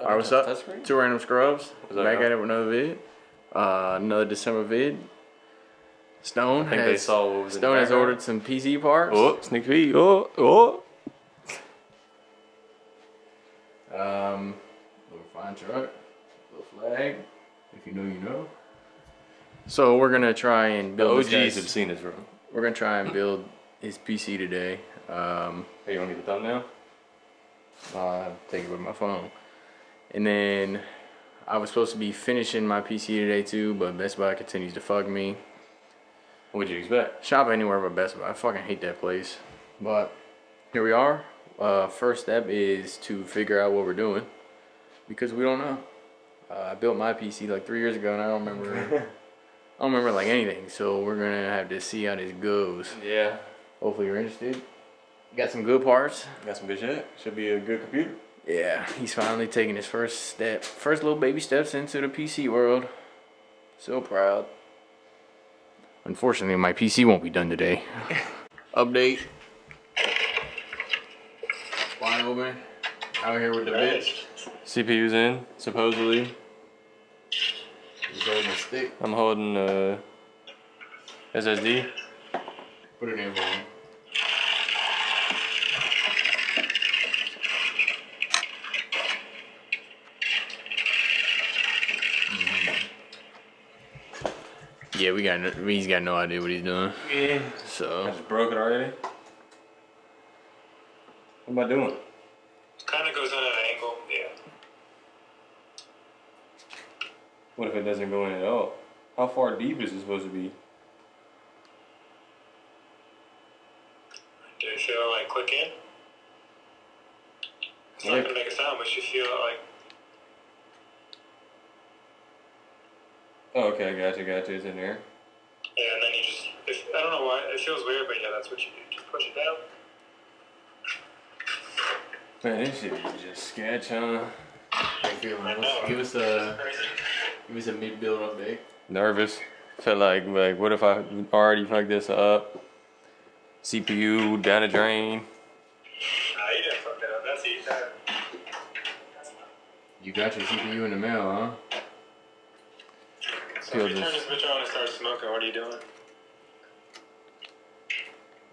Alright, what's up? Touchscreen? Two Random Scrubs. What's up, Back y'all? at it with another vid. Another December vid. Stone I think they saw what was in the Stone has background. ordered some PC parts. Oh, sneak peek. Little fine truck, little flag. If you know, you know. So we're gonna try and The build. OGs this have guy's- seen this room. We're gonna try and build his PC today. Hey, you want to get the thumbnail? I'll take it with my phone. And then I was supposed to be finishing my PC today too, but Best Buy continues to fuck me. What'd you expect? Shop anywhere but Best Buy. I fucking hate that place. But here we are. First step is to figure out what we're doing because we don't know. I built my PC like 3 years ago and I don't remember. I don't remember like anything. So we're gonna have to see how this goes. Yeah. Hopefully you're interested. Got some good parts. Got some good shit. Should be a good computer. Yeah, he's finally taking his first little baby steps into the PC world. So proud. Unfortunately, my PC won't be done today. Update. Wide open. Out here with the bits. CPU's in, supposedly. He's holding a stick. I'm holding SSD. Put it in for him. Yeah, he's got no idea what he's doing. Yeah. I So just broke it already. What am I doing? Kind of goes in at an angle, yeah. What if it doesn't go in at all? How far deep is it supposed to be? Did it feel like click in? It's not Click. gonna make a sound, but you feel it like Oh, okay, gotcha. It's in there. yeah, and then you just I don't know why it feels weird, but yeah, that's what you do. You push it down. Man, this shit is just sketch, huh? how you feeling? I know. Give us a mid-build update. Nervous. Felt like what if I already fucked this up? CPU down the drain. Nah, you didn't fuck that up. That's easy. You got your CPU in the mail, huh? So if you turn this bitch on and start smoking, what are you doing?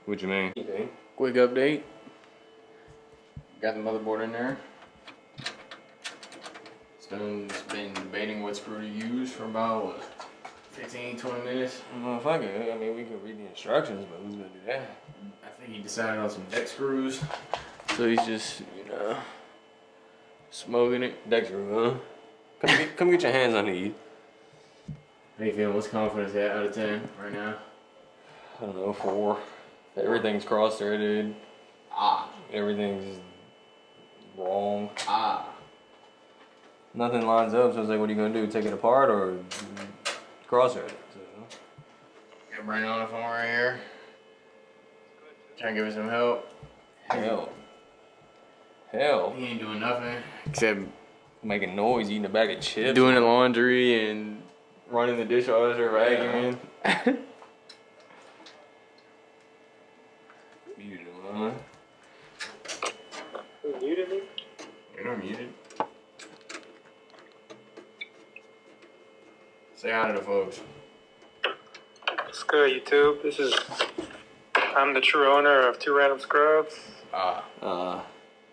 What you mean? Quick update. Got the motherboard in there. Stone's been debating what screw to use for about, what, 15, 20 minutes? Motherfucker, I mean, we could read the instructions, but who's gonna do that? I think he decided on some deck screws. So he's just, smoking it. Dexter, huh? Come get your hands on these. How you feeling? What's confidence at out of 10 right now? I don't know, 4. Everything's cross-threaded. Ah. Everything's wrong. Ah. Nothing lines up, so it's like, what are you gonna do? Take it apart or cross-thread it? So, Got Brandon on the phone right here. Trying to give him some help. Hell. He ain't doing nothing except Making noise, eating a bag of chips. doing the laundry and running the dishwasher, vacuuming. You doing, huh? Who muted me? You're not muted. Say hi to the folks. What's good, YouTube? I'm the true owner of Two Random Scrubs.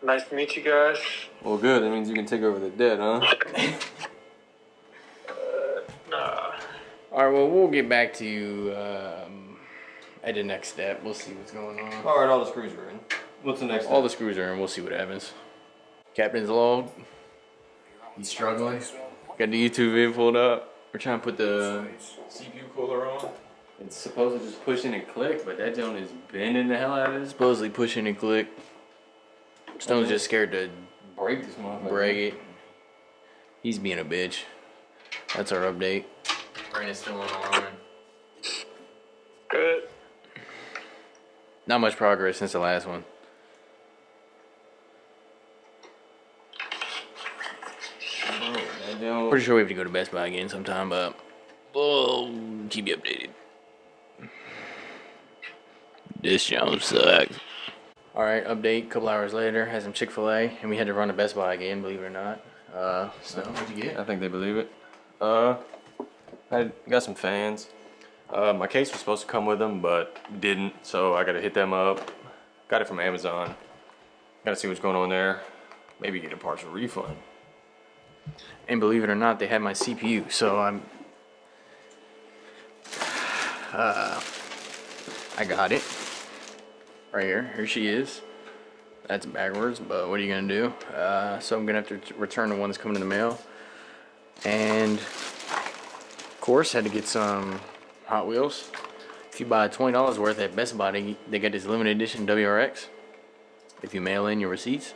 Nice to meet you guys. Well, good. That means you can take over the debt, huh? Nah. Alright, well, we'll get back to you at the next step. We'll see what's going on. All right, all the screws are in. What's the next All the screws are in. We'll see what happens. Captain's log. He's struggling. Got the YouTube vid pulled up. We're trying to put the CPU cooler on. It's supposed to just push in and click, but that joint is bending the hell out of this. Supposedly pushing and click. Stone's just scared to Break this motherfucker. break it. He's being a bitch. That's our update. Brandon's still on the line. Good. Not much progress since the last one. That joint. Pretty sure we have to go to Best Buy again sometime, but we'll keep you updated. This jump sucks. Alright, update. A couple hours later, had some Chick-fil-A, and we had to run to Best Buy again, believe it or not. Stone, what'd you get? I think they believe it. I got some fans. My case was supposed to come with them, but didn't, so I gotta hit them up. Got it from Amazon. Gotta see what's going on there. Maybe get a partial refund. And believe it or not, they had my CPU, so I got it. Right here. Here she is. That's backwards, but what are you gonna do? So I'm gonna have to return the one that's coming in the mail. And of course, had to get some Hot Wheels. If you buy $20 worth at Best Buy, they get this limited edition WRX. If you mail in your receipts.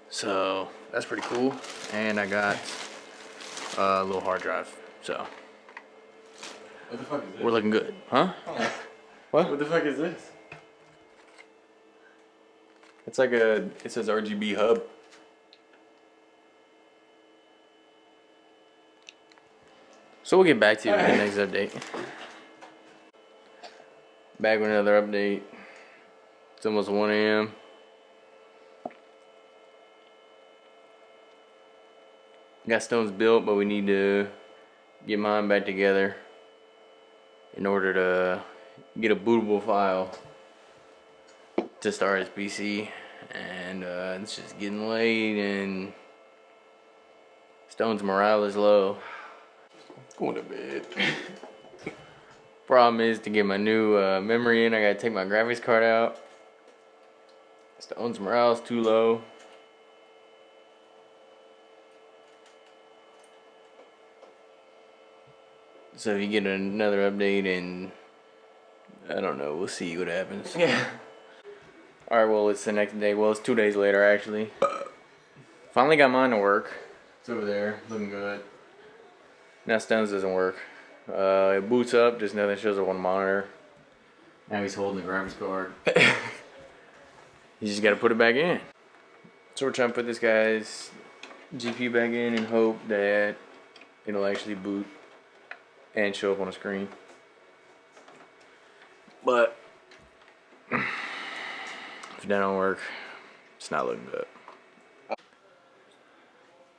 So that's pretty cool. And I got a little hard drive. So What the fuck is this? we're looking good, huh? What? What the fuck is this? It's like it says RGB hub. So we'll get back to you in the next update. Back with another update. It's almost 1 a.m. Got stones built, but we need to get mine back together in order to get a bootable file to start his PC. And it's just getting late, and Stone's morale is low. Going to bed. Problem is, to get my new memory in, I gotta take my graphics card out. Stone's morale is too low. So if you get another update, and I don't know, we'll see what happens. Yeah. Alright, well, it's the next day. Well, it's 2 days later, actually. Finally got mine to work. It's over there, looking good. Now Stone's doesn't work. It boots up, just nothing shows up on the monitor. Now he's holding the graphics card. You just gotta put it back in. So we're trying to put this guy's GPU back in and hope that it'll actually boot and show up on the screen. But if that don't work, it's not looking good.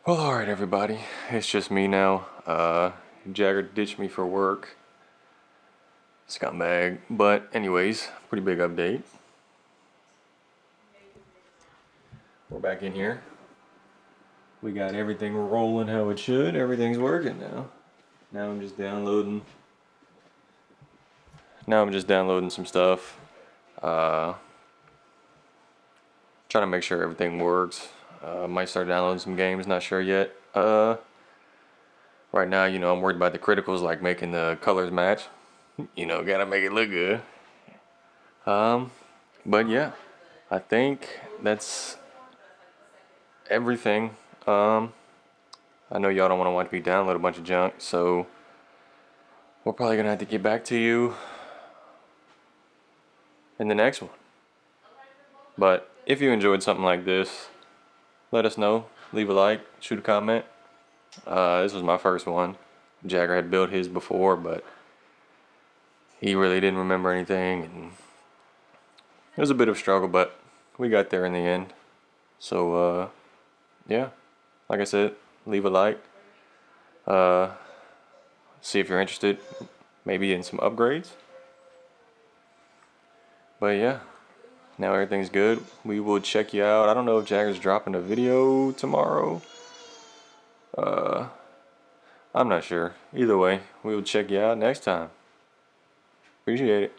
Well, alright everybody, it's just me now. Jagger ditched me for work. Scumbag. But anyways, pretty big update. We're back in here. We got everything rolling how it should. Everything's working now. Now I'm just downloading some stuff. Trying to make sure everything works. Might start downloading some games, not sure yet. Right now, you know, I'm worried about the criticals, like making the colors match. You know, gotta make it look good. But yeah, I think that's everything. I know y'all don't want to watch me download a bunch of junk, so we're probably gonna have to get back to you in the next one. But if you enjoyed something like this, let us know. Leave a like, shoot a comment. This was my first one. Jagger had built his before, but he really didn't remember anything, and it was a bit of a struggle, but we got there in the end. So yeah, like I said, leave a like. See if you're interested, maybe in some upgrades. But yeah, now everything's good. We will check you out. I don't know if Jagger's dropping a video tomorrow. I'm not sure. Either way, we will check you out next time. Appreciate it.